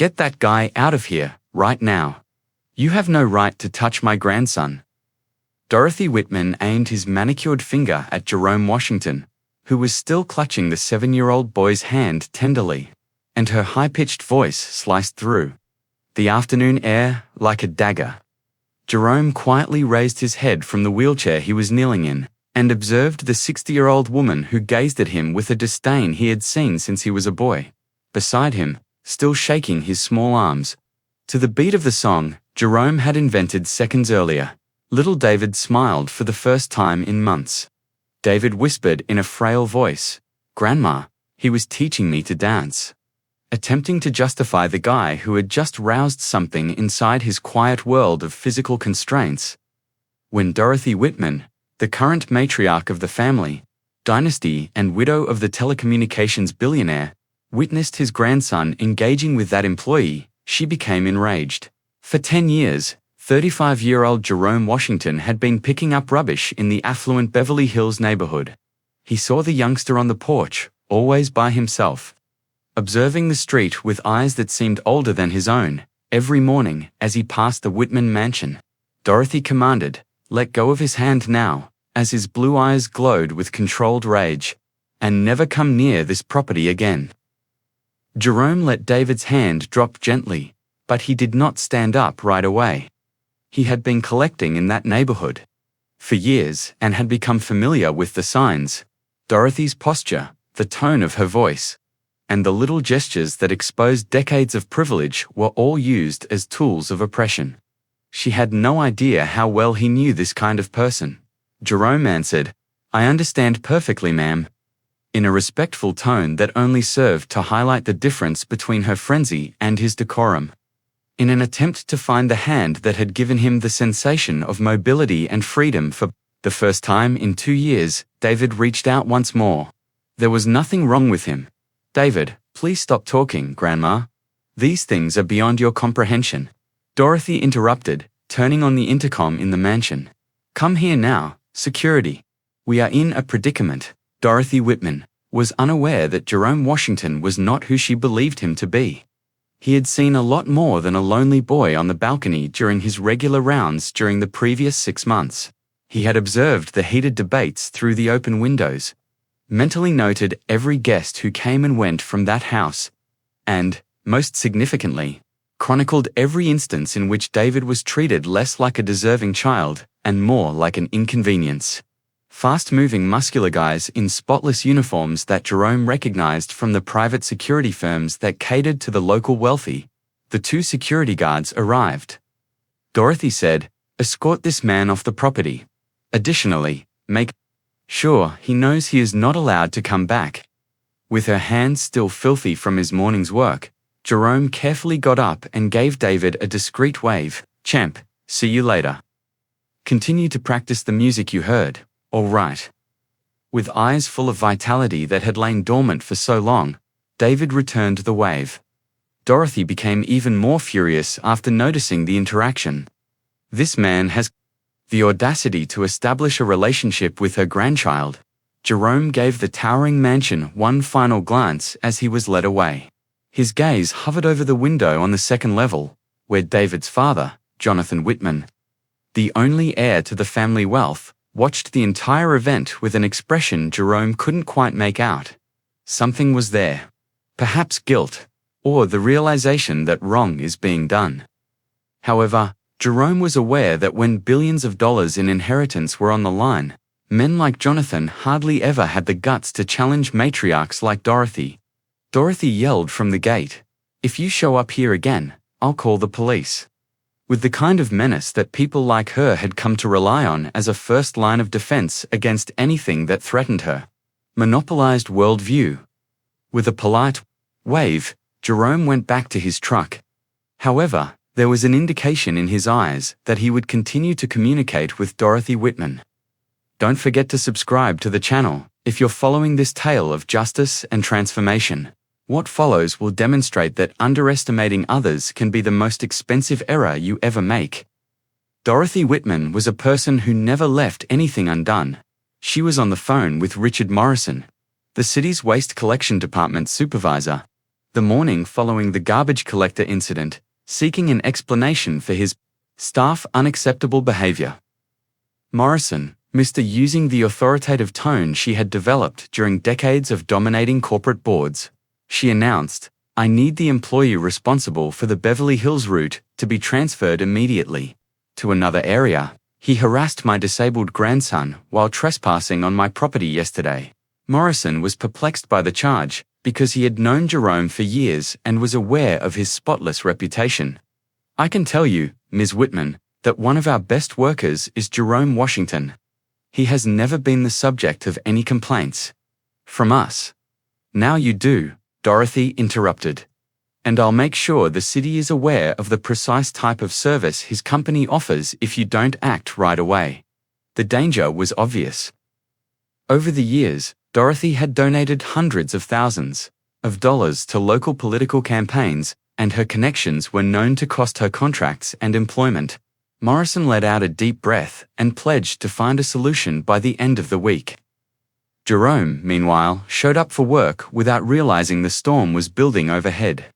Get that guy out of here, right now. You have no right to touch my grandson. Dorothy Whitman aimed his manicured finger at Jerome Washington, who was still clutching the 7-year-old boy's hand tenderly, and her high-pitched voice sliced through the afternoon air like a dagger. Jerome quietly raised his head from the wheelchair he was kneeling in, and observed the 60-year-old woman who gazed at him with a disdain he had seen since he was a boy. Beside him, still shaking his small arms, to the beat of the song Jerome had invented seconds earlier, little David smiled for the first time in months. David whispered in a frail voice, "Grandma, he was teaching me to dance," attempting to justify the guy who had just roused something inside his quiet world of physical constraints. When Dorothy Whitman, the current matriarch of the family, dynasty and widow of the telecommunications billionaire, witnessed his grandson engaging with that employee, she became enraged. For 10 years, 35-year-old Jerome Washington had been picking up rubbish in the affluent Beverly Hills neighborhood. He saw the youngster on the porch, always by himself, observing the street with eyes that seemed older than his own. Every morning, as he passed the Whitman mansion, Dorothy commanded, "Let go of his hand now," as his blue eyes glowed with controlled rage, "and never come near this property again." Jerome let David's hand drop gently, but he did not stand up right away. He had been collecting in that neighborhood for years and had become familiar with the signs, Dorothy's posture, the tone of her voice, and the little gestures that exposed decades of privilege were all used as tools of oppression. She had no idea how well he knew this kind of person. Jerome answered, "I understand perfectly, ma'am," in a respectful tone that only served to highlight the difference between her frenzy and his decorum. In an attempt to find the hand that had given him the sensation of mobility and freedom for the first time in 2 years, David reached out once more. There was nothing wrong with him. "David, please stop talking, Grandma. These things are beyond your comprehension," Dorothy interrupted, turning on the intercom in the mansion. "Come here now, security. We are in a predicament." Dorothy Whitman was unaware that Jerome Washington was not who she believed him to be. He had seen a lot more than a lonely boy on the balcony during his regular rounds during the previous 6 months. He had observed the heated debates through the open windows, mentally noted every guest who came and went from that house, and, most significantly, chronicled every instance in which David was treated less like a deserving child and more like an inconvenience. Fast-moving muscular guys in spotless uniforms that Jerome recognized from the private security firms that catered to the local wealthy. The 2 security guards arrived. Dorothy said, "Escort this man off the property. Additionally, make sure he knows he is not allowed to come back." With her hands still filthy from his morning's work, Jerome carefully got up and gave David a discreet wave. "Champ, see you later. Continue to practice the music you heard. All right." With eyes full of vitality that had lain dormant for so long, David returned the wave. Dorothy became even more furious after noticing the interaction. This man has the audacity to establish a relationship with her grandchild. Jerome gave the towering mansion one final glance as he was led away. His gaze hovered over the window on the second level, where David's father, Jonathan Whitman, the only heir to the family wealth, watched the entire event with an expression Jerome couldn't quite make out. Something was there. Perhaps guilt, or the realization that wrong is being done. However, Jerome was aware that when billions of dollars in inheritance were on the line, men like Jonathan hardly ever had the guts to challenge matriarchs like Dorothy. Dorothy yelled from the gate, "If you show up here again, I'll call the police." With the kind of menace that people like her had come to rely on as a first line of defense against anything that threatened her monopolized worldview. With a polite wave, Jerome went back to his truck. However, there was an indication in his eyes that he would continue to communicate with Dorothy Whitman. Don't forget to subscribe to the channel if you're following this tale of justice and transformation. What follows will demonstrate that underestimating others can be the most expensive error you ever make. Dorothy Whitman was a person who never left anything undone. She was on the phone with Richard Morrison, the city's waste collection department supervisor, the morning following the garbage collector incident, seeking an explanation for his staff unacceptable behavior. Morrison, Mr. using the authoritative tone she had developed during decades of dominating corporate boards. She announced, "I need the employee responsible for the Beverly Hills route to be transferred immediately to another area. He harassed my disabled grandson while trespassing on my property yesterday." Morrison was perplexed by the charge because he had known Jerome for years and was aware of his spotless reputation. "I can tell you, Ms. Whitman, that one of our best workers is Jerome Washington. He has never been the subject of any complaints from us." "Now you do," Dorothy interrupted. "And I'll make sure the city is aware of the precise type of service his company offers if you don't act right away." The danger was obvious. Over the years, Dorothy had donated hundreds of thousands of dollars to local political campaigns, and her connections were known to cost her contracts and employment. Morrison let out a deep breath and pledged to find a solution by the end of the week. Jerome, meanwhile, showed up for work without realizing the storm was building overhead.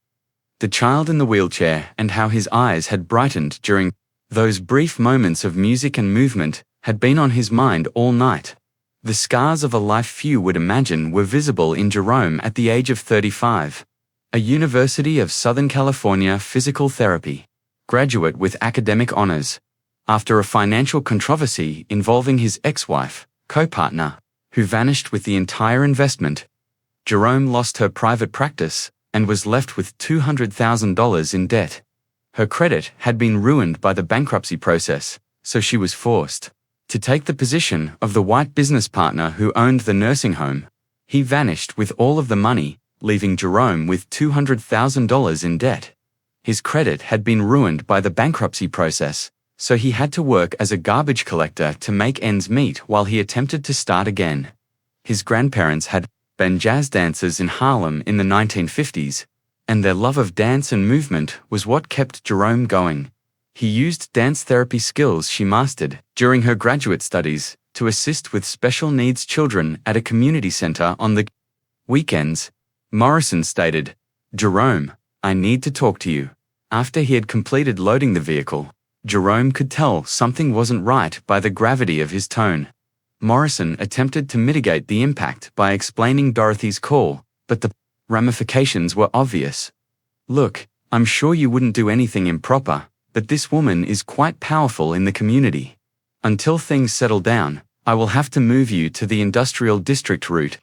The child in the wheelchair and how his eyes had brightened during those brief moments of music and movement had been on his mind all night. The scars of a life few would imagine were visible in Jerome at the age of 35. A University of Southern California physical therapy graduate with academic honors. After a financial controversy involving his ex-wife, co-partner, who vanished with the entire investment, Jerome lost her private practice and was left with $200,000 in debt. Her credit had been ruined by the bankruptcy process, so she was forced to take the position of the white business partner who owned the nursing home. He vanished with all of the money, leaving Jerome with $200,000 in debt. His credit had been ruined by the bankruptcy process, so he had to work as a garbage collector to make ends meet while he attempted to start again. His grandparents had been jazz dancers in Harlem in the 1950s, and their love of dance and movement was what kept Jerome going. He used dance therapy skills she mastered during her graduate studies to assist with special needs children at a community center on the weekends. Morrison stated, "Jerome, I need to talk to you." After he had completed loading the vehicle, Jerome could tell something wasn't right by the gravity of his tone. Morrison attempted to mitigate the impact by explaining Dorothy's call, but the ramifications were obvious. "Look, I'm sure you wouldn't do anything improper, but this woman is quite powerful in the community. Until things settle down, I will have to move you to the industrial district route."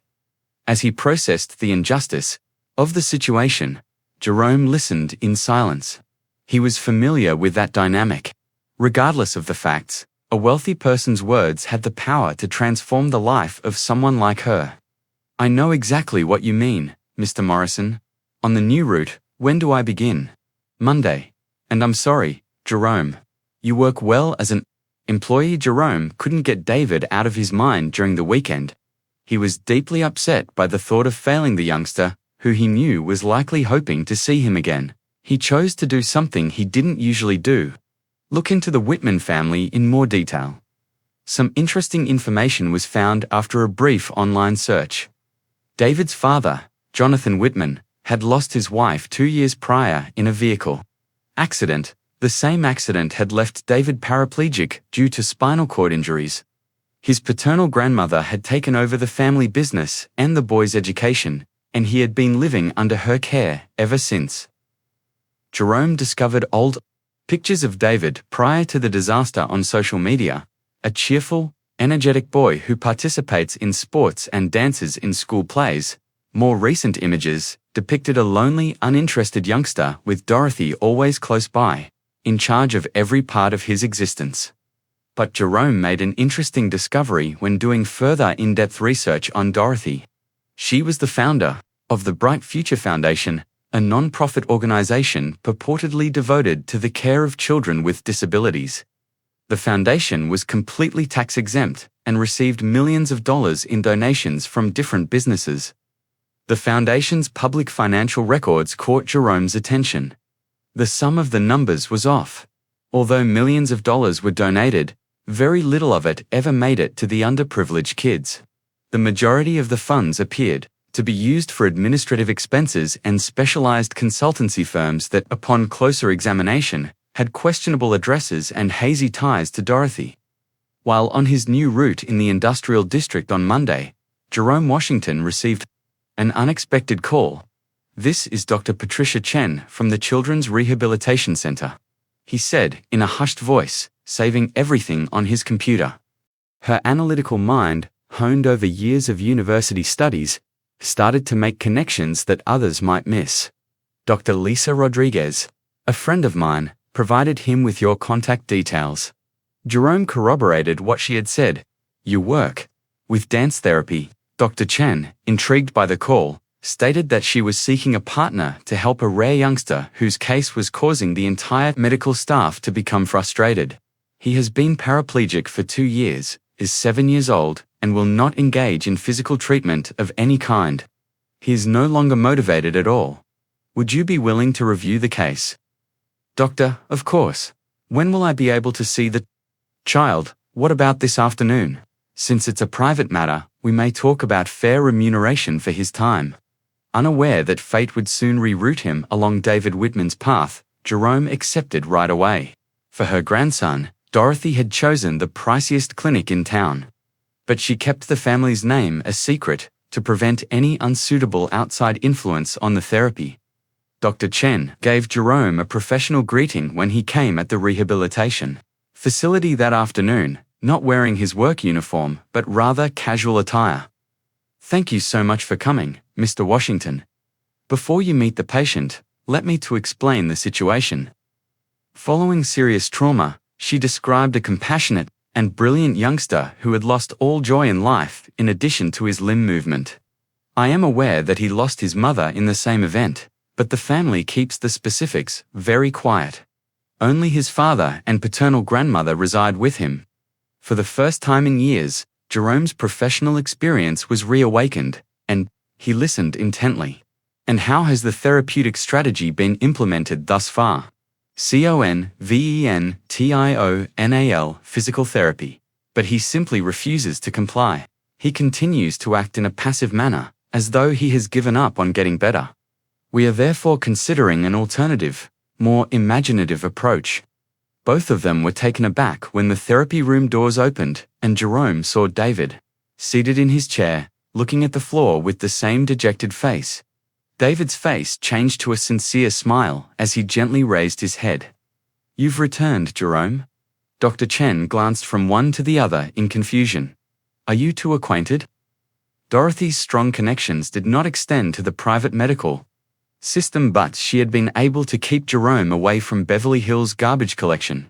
As he processed the injustice of the situation, Jerome listened in silence. He was familiar with that dynamic. Regardless of the facts, a wealthy person's words had the power to transform the life of someone like her. "I know exactly what you mean, Mr. Morrison. On the new route, when do I begin?" "Monday. And I'm sorry, Jerome. You work well as an employee." Jerome couldn't get David out of his mind during the weekend. He was deeply upset by the thought of failing the youngster, who he knew was likely hoping to see him again. He chose to do something he didn't usually do: look into the Whitman family in more detail. Some interesting information was found after a brief online search. David's father, Jonathan Whitman, had lost his wife 2 years prior in a vehicle accident. The same accident had left David paraplegic due to spinal cord injuries. His paternal grandmother had taken over the family business and the boy's education, and he had been living under her care ever since. Jerome discovered old pictures of David prior to the disaster on social media, a cheerful, energetic boy who participates in sports and dances in school plays. More recent images depicted a lonely, uninterested youngster with Dorothy always close by, in charge of every part of his existence. But Jerome made an interesting discovery when doing further in-depth research on Dorothy. She was the founder of the Bright Future Foundation, a non-profit organization purportedly devoted to the care of children with disabilities. The foundation was completely tax-exempt and received millions of dollars in donations from different businesses. The foundation's public financial records caught Jerome's attention. The sum of the numbers was off. Although millions of dollars were donated, very little of it ever made it to the underprivileged kids. The majority of the funds appeared to be used for administrative expenses and specialized consultancy firms that, upon closer examination, had questionable addresses and hazy ties to Dorothy. While on his new route in the industrial district on Monday, Jerome Washington received an unexpected call. "This is Dr. Patricia Chen from the Children's Rehabilitation Center," he said in a hushed voice, saving everything on his computer. Her analytical mind, honed over years of university studies, started to make connections that others might miss. "Dr. Lisa Rodriguez, a friend of mine, provided him with your contact details." Jerome corroborated what she had said. "You work with dance therapy." Dr. Chen, intrigued by the call, stated that she was seeking a partner to help a rare youngster whose case was causing the entire medical staff to become frustrated. He has been paraplegic for 2 years, is 7 years old, and will not engage in physical treatment of any kind. He is no longer motivated at all. Would you be willing to review the case? Doctor, of course. When will I be able to see the child? What about this afternoon? Since it's a private matter, we may talk about fair remuneration for his time. Unaware that fate would soon reroute him along David Whitman's path, Jerome accepted right away. For her grandson, Dorothy had chosen the priciest clinic in town. But she kept the family's name a secret to prevent any unsuitable outside influence on the therapy. Dr. Chen gave Jerome a professional greeting when he came at the rehabilitation facility that afternoon, not wearing his work uniform but rather casual attire. "Thank you so much for coming, Mr. Washington. Before you meet the patient, let me to explain the situation." Following serious trauma, she described a compassionate and brilliant youngster who had lost all joy in life in addition to his limb movement. "I am aware that he lost his mother in the same event, but the family keeps the specifics very quiet. Only his father and paternal grandmother reside with him." For the first time in years, Jerome's professional experience was reawakened, and he listened intently. "And how has the therapeutic strategy been implemented thus far?" "Conventional, physical therapy. But he simply refuses to comply. He continues to act in a passive manner, as though he has given up on getting better. We are therefore considering an alternative, more imaginative approach." Both of them were taken aback when the therapy room doors opened and Jerome saw David, seated in his chair, looking at the floor with the same dejected face. David's face changed to a sincere smile as he gently raised his head. "You've returned, Jerome." Dr. Chen glanced from one to the other in confusion. "Are you two acquainted?" Dorothy's strong connections did not extend to the private medical system, but she had been able to keep Jerome away from Beverly Hills garbage collection.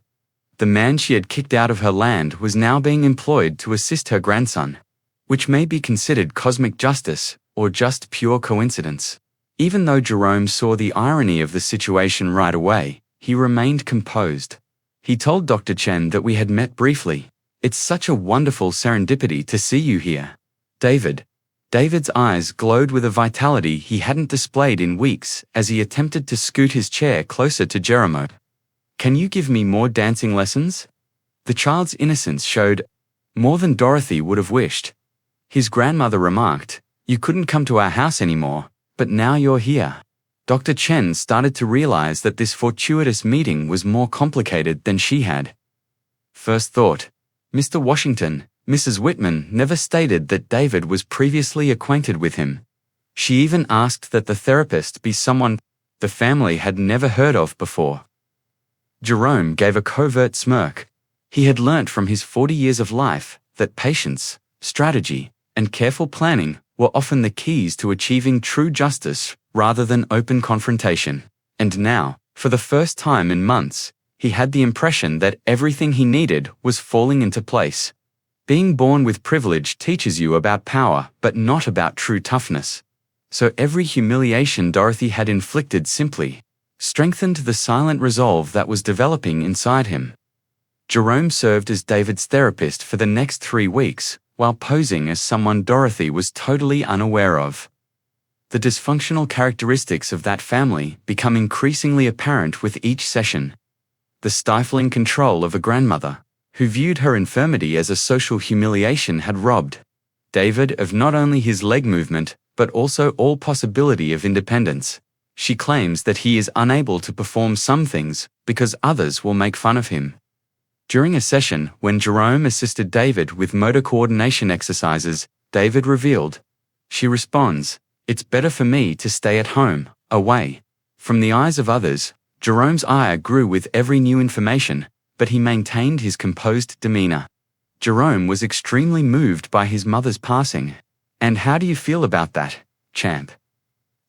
The man she had kicked out of her land was now being employed to assist her grandson, which may be considered cosmic justice or just pure coincidence. Even though Jerome saw the irony of the situation right away, he remained composed. He told Dr. Chen that we had met briefly. "It's such a wonderful serendipity to see you here, David." David's eyes glowed with a vitality he hadn't displayed in weeks as he attempted to scoot his chair closer to Jerome. "Can you give me more dancing lessons?" The child's innocence showed more than Dorothy would have wished. His grandmother remarked, "You couldn't come to our house anymore, but now you're here." Dr. Chen started to realize that this fortuitous meeting was more complicated than she had first thought. "Mr. Washington, Mrs. Whitman never stated that David was previously acquainted with him. She even asked that the therapist be someone the family had never heard of before." Jerome gave a covert smirk. He had learnt from his 40 years of life that patience, strategy, and careful planning were often the keys to achieving true justice rather than open confrontation. And now, for the first time in months, he had the impression that everything he needed was falling into place. Being born with privilege teaches you about power but not about true toughness. So every humiliation Dorothy had inflicted simply strengthened the silent resolve that was developing inside him. Jerome served as David's therapist for the next 3 weeks, while posing as someone Dorothy was totally unaware of. The dysfunctional characteristics of that family become increasingly apparent with each session. The stifling control of a grandmother, who viewed her infirmity as a social humiliation, had robbed David of not only his leg movement, but also all possibility of independence. She claims that he is unable to perform some things because others will make fun of him. During a session when Jerome assisted David with motor coordination exercises, David revealed, "She responds, 'It's better for me to stay at home, away from the eyes of others.'" Jerome's ire grew with every new information, but he maintained his composed demeanor. Jerome was extremely moved by his mother's passing. "And how do you feel about that, champ?"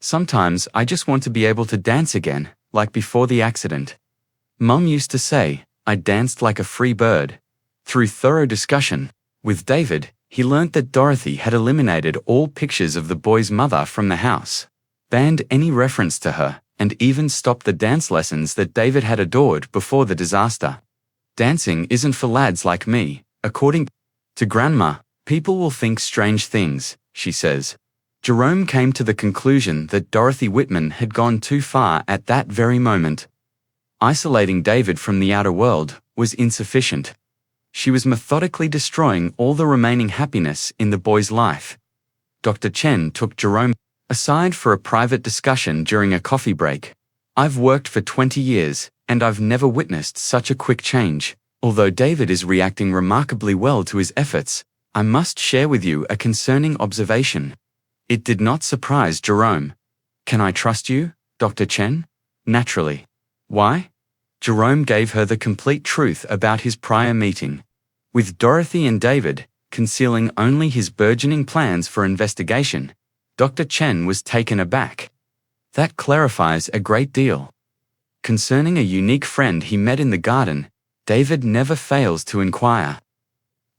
"Sometimes I just want to be able to dance again, like before the accident. Mum used to say, I danced like a free bird." Through thorough discussion with David, he learnt that Dorothy had eliminated all pictures of the boy's mother from the house, banned any reference to her, and even stopped the dance lessons that David had adored before the disaster. "Dancing isn't for lads like me, according to Grandma. People will think strange things," she says. Jerome came to the conclusion that Dorothy Whitman had gone too far at that very moment. Isolating David from the outer world was insufficient. She was methodically destroying all the remaining happiness in the boy's life. Dr. Chen took Jerome aside for a private discussion during a coffee break. "I've worked for 20 years, and I've never witnessed such a quick change. Although David is reacting remarkably well to his efforts, I must share with you a concerning observation." It did not surprise Jerome. "Can I trust you, Dr. Chen?" "Naturally." "Why?" Jerome gave her the complete truth about his prior meeting with Dorothy and David, concealing only his burgeoning plans for investigation. Dr. Chen was taken aback. "That clarifies a great deal." Concerning a unique friend he met in the garden, David never fails to inquire.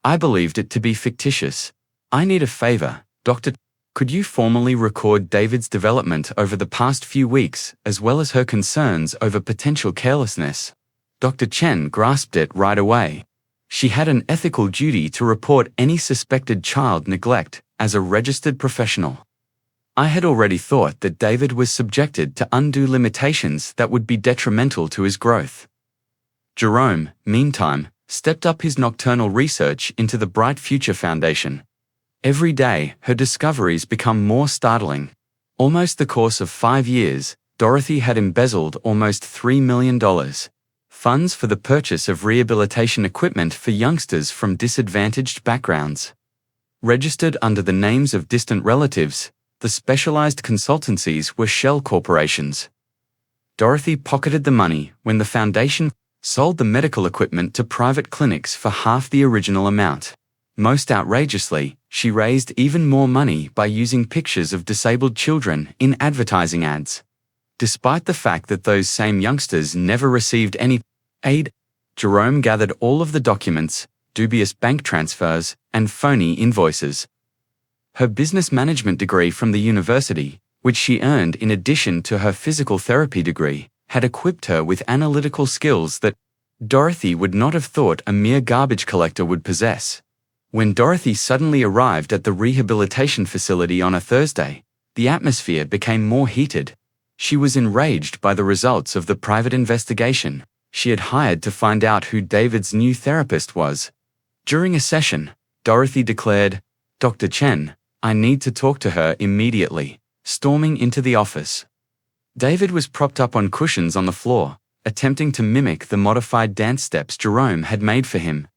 "I believed it to be fictitious. I need a favor, Doctor. Could you formally record David's development over the past few weeks, as well as her concerns over potential carelessness?" Dr. Chen grasped it right away. She had an ethical duty to report any suspected child neglect as a registered professional. "I had already thought that David was subjected to undue limitations that would be detrimental to his growth." Jerome, meantime, stepped up his nocturnal research into the Bright Future Foundation. Every day, her discoveries become more startling. Almost the course of 5 years, Dorothy had embezzled almost $3 million. Funds for the purchase of rehabilitation equipment for youngsters from disadvantaged backgrounds. Registered under the names of distant relatives, the specialized consultancies were shell corporations. Dorothy pocketed the money when the foundation sold the medical equipment to private clinics for half the original amount. Most outrageously, she raised even more money by using pictures of disabled children in advertising ads. Despite the fact that those same youngsters never received any aid, Jerome gathered all of the documents, dubious bank transfers, and phony invoices. Her business management degree from the university, which she earned in addition to her physical therapy degree, had equipped her with analytical skills that Dorothy would not have thought a mere garbage collector would possess. When Dorothy suddenly arrived at the rehabilitation facility on a Thursday, the atmosphere became more heated. She was enraged by the results of the private investigation she had hired to find out who David's new therapist was. During a session, Dorothy declared, "Dr. Chen, I need to talk to her immediately," storming into the office. David was propped up on cushions on the floor, attempting to mimic the modified dance steps Jerome had made for him.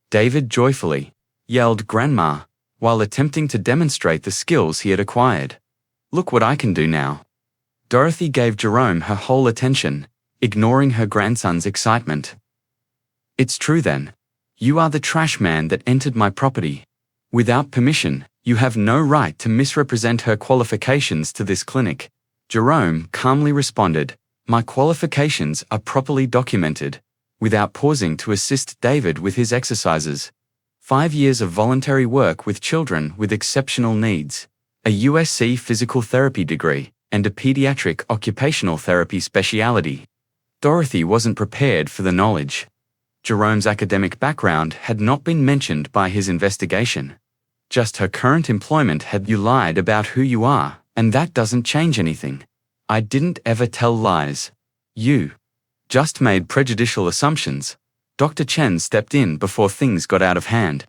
David joyfully yelled "Grandma," while attempting to demonstrate the skills he had acquired. "Look what I can do now." Dorothy gave Jerome her whole attention, ignoring her grandson's excitement. "It's true then. You are the trash man that entered my property. Without permission, you have no right to misrepresent her qualifications to this clinic." Jerome calmly responded, "My qualifications are properly documented," without pausing to assist David with his exercises. 5 years of voluntary work with children with exceptional needs, a USC physical therapy degree, and a pediatric occupational therapy specialty. Dorothy wasn't prepared for the knowledge. Jerome's academic background had not been mentioned by his investigation. Just her current employment had "You lied about who you are, and that doesn't change anything. I didn't ever tell lies. You just made prejudicial assumptions." Dr. Chen stepped in before things got out of hand.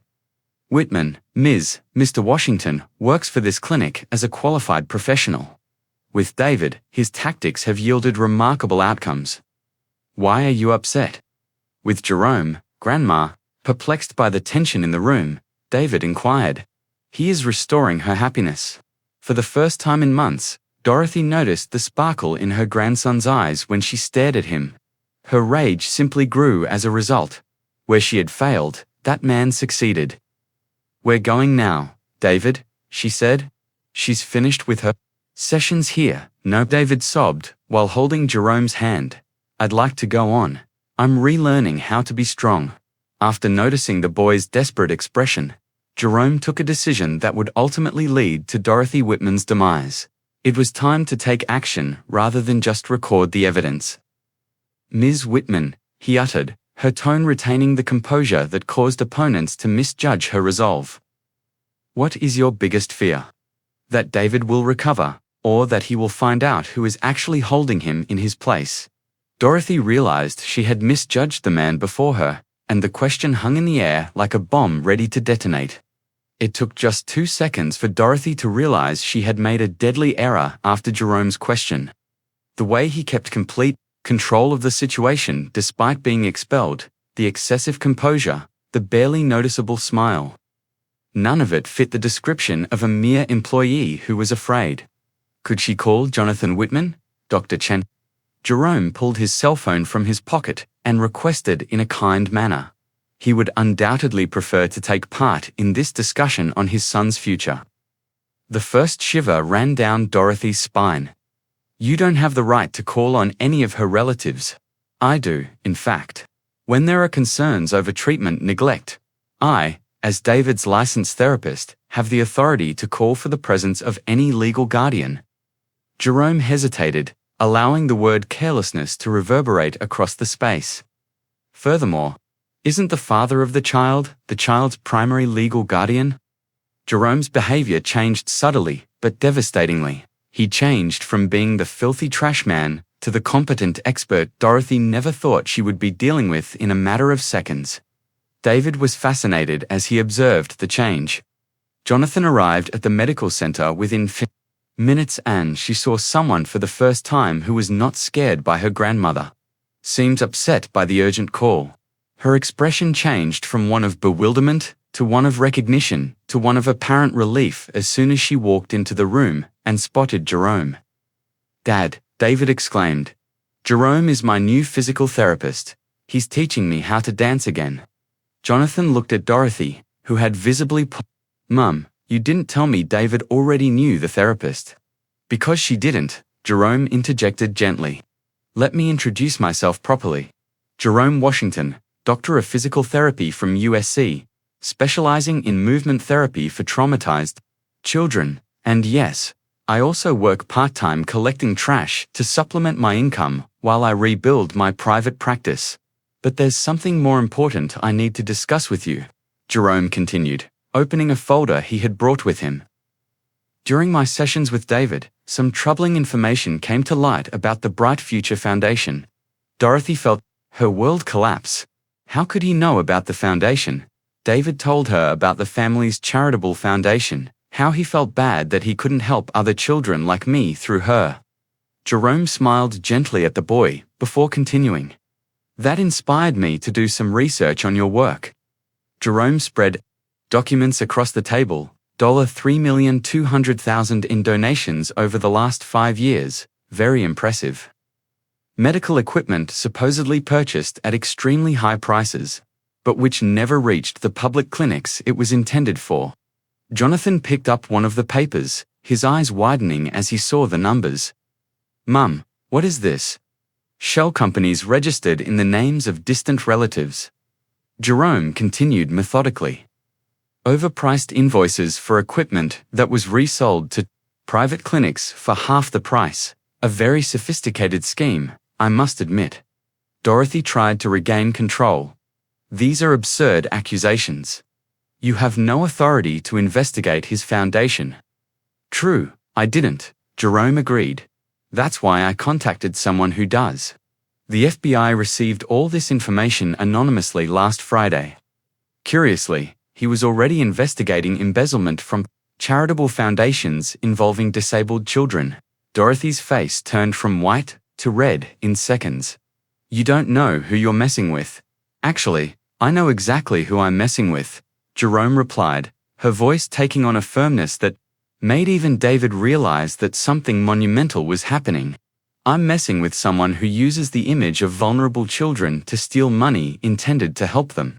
Whitman, Mr. Washington, works for this clinic as a qualified professional. With David, his tactics have yielded remarkable outcomes. Why are you upset? With Jerome, Grandma, perplexed by the tension in the room, David inquired. He is restoring her happiness. For the first time in months, Dorothy noticed the sparkle in her grandson's eyes when she stared at him. Her rage simply grew as a result. Where she had failed, that man succeeded. We're going now, David, she said. She's finished with her sessions here. No, David sobbed, while holding Jerome's hand. I'd like to go on. I'm relearning how to be strong. After noticing the boy's desperate expression, Jerome took a decision that would ultimately lead to Dorothy Whitman's demise. It was time to take action rather than just record the evidence. Ms. Whitman, he uttered, her tone retaining the composure that caused opponents to misjudge her resolve. What is your biggest fear? That David will recover, or that he will find out who is actually holding him in his place? Dorothy realized she had misjudged the man before her, and the question hung in the air like a bomb ready to detonate. It took just 2 seconds for Dorothy to realize she had made a deadly error after Jerome's question. The way he kept complete control of the situation despite being expelled, the excessive composure, the barely noticeable smile. None of it fit the description of a mere employee who was afraid. Could she call Jonathan Whitman, Dr. Chen? Jerome pulled his cell phone from his pocket and requested in a kind manner. He would undoubtedly prefer to take part in this discussion on his son's future. The first shiver ran down Dorothy's spine. You don't have the right to call on any of her relatives. I do, in fact. When there are concerns over treatment neglect, I, as David's licensed therapist, have the authority to call for the presence of any legal guardian. Jerome hesitated, allowing the word carelessness to reverberate across the space. Furthermore, isn't the father of the child's primary legal guardian? Jerome's behavior changed subtly, but devastatingly. He changed from being the filthy trash man to the competent expert Dorothy never thought she would be dealing with in a matter of seconds. David was fascinated as he observed the change. Jonathan arrived at the medical center within minutes and she saw someone for the first time who was not scared by her grandmother. Seemed upset by the urgent call. Her expression changed from one of bewilderment to one of recognition to one of apparent relief as soon as she walked into the room and spotted Jerome. Dad, David exclaimed. Jerome is my new physical therapist. He's teaching me how to dance again. Jonathan looked at Dorothy, who had visibly Mum, you didn't tell me David already knew the therapist. Because she didn't, Jerome interjected gently. Let me introduce myself properly. Jerome Washington, Doctor of Physical Therapy from USC, specializing in movement therapy for traumatized children, and yes, I also work part-time collecting trash to supplement my income while I rebuild my private practice. But there's something more important I need to discuss with you, Jerome continued, opening a folder he had brought with him. During my sessions with David, some troubling information came to light about the Bright Future Foundation. Dorothy felt her world collapse. How could he know about the foundation? David told her about the family's charitable foundation, how he felt bad that he couldn't help other children like me through her. Jerome smiled gently at the boy before continuing. That inspired me to do some research on your work. Jerome spread documents across the table, $3,200,000 in donations over the last 5 years, very impressive. Medical equipment supposedly purchased at extremely high prices, but which never reached the public clinics it was intended for. Jonathan picked up one of the papers, his eyes widening as he saw the numbers. Mum, what is this? Shell companies registered in the names of distant relatives. Jerome continued methodically. Overpriced invoices for equipment that was resold to private clinics for half the price. A very sophisticated scheme, I must admit. Dorothy tried to regain control. These are absurd accusations. You have no authority to investigate his foundation. True, I didn't, Jerome agreed. That's why I contacted someone who does. The FBI received all this information anonymously last Friday. Curiously, he was already investigating embezzlement from charitable foundations involving disabled children. Dorothy's face turned from white to red in seconds. "You don't know who you're messing with." "Actually, I know exactly who I'm messing with," Jerome replied, her voice taking on a firmness that made even David realize that something monumental was happening. "I'm messing with someone who uses the image of vulnerable children to steal money intended to help them.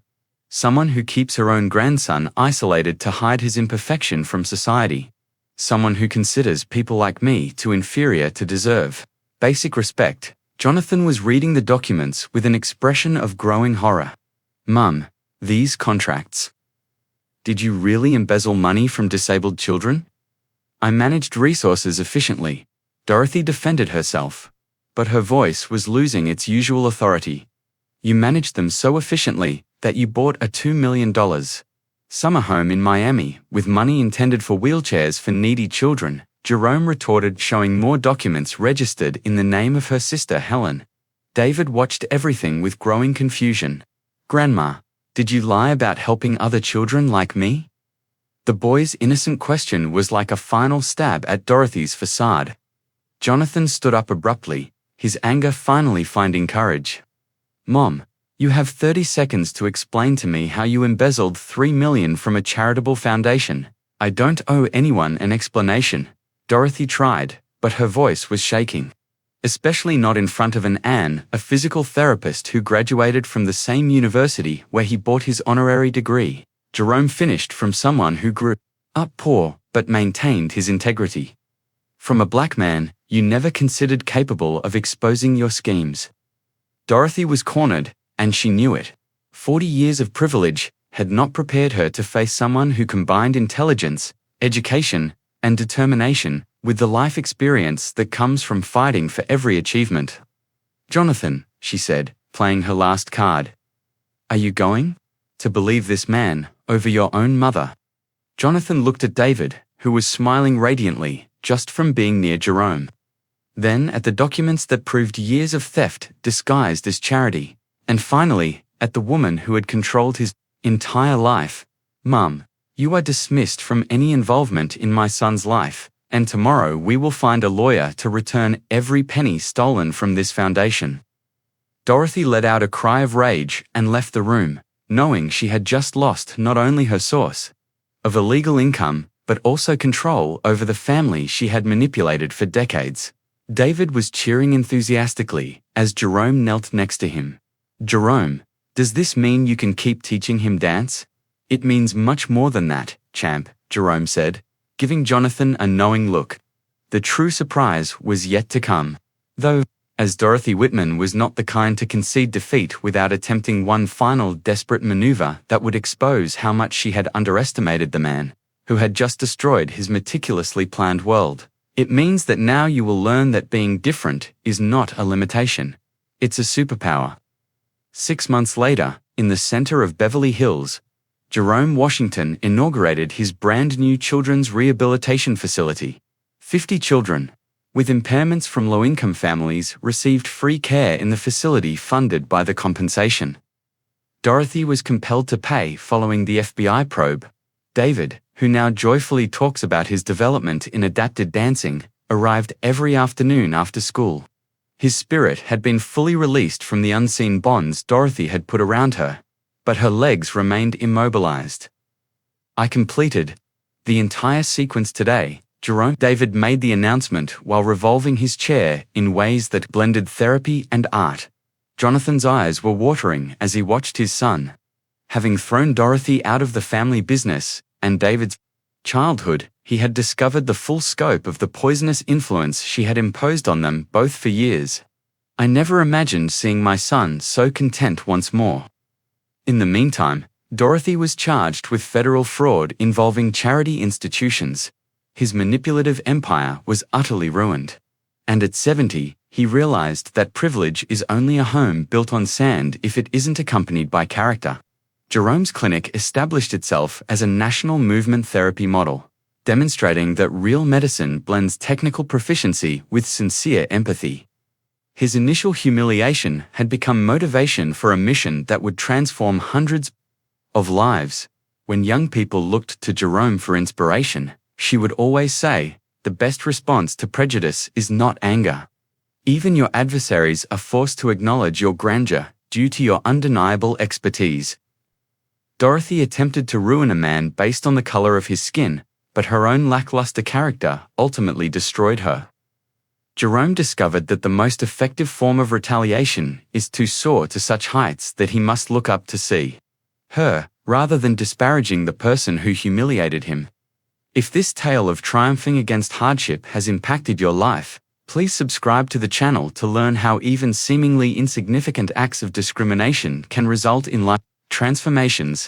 Someone who keeps her own grandson isolated to hide his imperfection from society. Someone who considers people like me too inferior to deserve basic respect." Jonathan was reading the documents with an expression of growing horror. "Mum, these contracts. Did you really embezzle money from disabled children?" "I managed resources efficiently," Dorothy defended herself, but her voice was losing its usual authority. "You managed them so efficiently that you bought a $2 million summer home in Miami with money intended for wheelchairs for needy children," Jerome retorted, showing more documents registered in the name of her sister Helen. David watched everything with growing confusion. "Grandma, did you lie about helping other children like me?" The boy's innocent question was like a final stab at Dorothy's facade. Jonathan stood up abruptly, his anger finally finding courage. "Mom, you have 30 seconds to explain to me how you embezzled $3 million from a charitable foundation." "I don't owe anyone an explanation," Dorothy tried, but her voice was shaking. "Especially not in front of Anne, a physical therapist who graduated from the same university where he bought his honorary degree." Jerome finished, "From someone who grew up poor but maintained his integrity. From a black man you never considered capable of exposing your schemes." Dorothy was cornered, and she knew it. 40 years of privilege had not prepared her to face someone who combined intelligence, education, and determination with the life experience that comes from fighting for every achievement. "Jonathan," she said, playing her last card, "are you going to believe this man over your own mother?" Jonathan looked at David, who was smiling radiantly just from being near Jerome. Then at the documents that proved years of theft disguised as charity, and finally at the woman who had controlled his entire life. "Mum, you are dismissed from any involvement in my son's life, and tomorrow we will find a lawyer to return every penny stolen from this foundation." Dorothy let out a cry of rage and left the room, knowing she had just lost not only her source of illegal income, but also control over the family she had manipulated for decades. David was cheering enthusiastically as Jerome knelt next to him. "Jerome, does this mean you can keep teaching him dance?" "It means much more than that, champ," Jerome said, giving Jonathan a knowing look. The true surprise was yet to come, though, as Dorothy Whitman was not the kind to concede defeat without attempting one final desperate maneuver that would expose how much she had underestimated the man who had just destroyed his meticulously planned world. "It means that now you will learn that being different is not a limitation. It's a superpower." 6 months later, in the center of Beverly Hills, Jerome Washington inaugurated his brand-new children's rehabilitation facility. 50 children with impairments from low-income families received free care in the facility funded by the compensation Dorothy was compelled to pay following the FBI probe. David, who now joyfully talks about his development in adapted dancing, arrived every afternoon after school. His spirit had been fully released from the unseen bonds Dorothy had put around her, but her legs remained immobilized. "I completed the entire sequence today," David made the announcement while revolving his chair in ways that blended therapy and art. Jonathan's eyes were watering as he watched his son. Having thrown Dorothy out of the family business and David's childhood, he had discovered the full scope of the poisonous influence she had imposed on them both for years. "I never imagined seeing my son so content once more." In the meantime, Dorothy was charged with federal fraud involving charity institutions. His manipulative empire was utterly ruined. And at 70, he realized that privilege is only a home built on sand if it isn't accompanied by character. Jerome's clinic established itself as a national movement therapy model, demonstrating that real medicine blends technical proficiency with sincere empathy. His initial humiliation had become motivation for a mission that would transform hundreds of lives. When young people looked to Jerome for inspiration, she would always say, "The best response to prejudice is not anger. Even your adversaries are forced to acknowledge your grandeur due to your undeniable expertise." Dorothy attempted to ruin a man based on the color of his skin, but her own lackluster character ultimately destroyed her. Jerome discovered that the most effective form of retaliation is to soar to such heights that he must look up to see her, rather than disparaging the person who humiliated him. If this tale of triumphing against hardship has impacted your life, please subscribe to the channel to learn how even seemingly insignificant acts of discrimination can result in life transformations.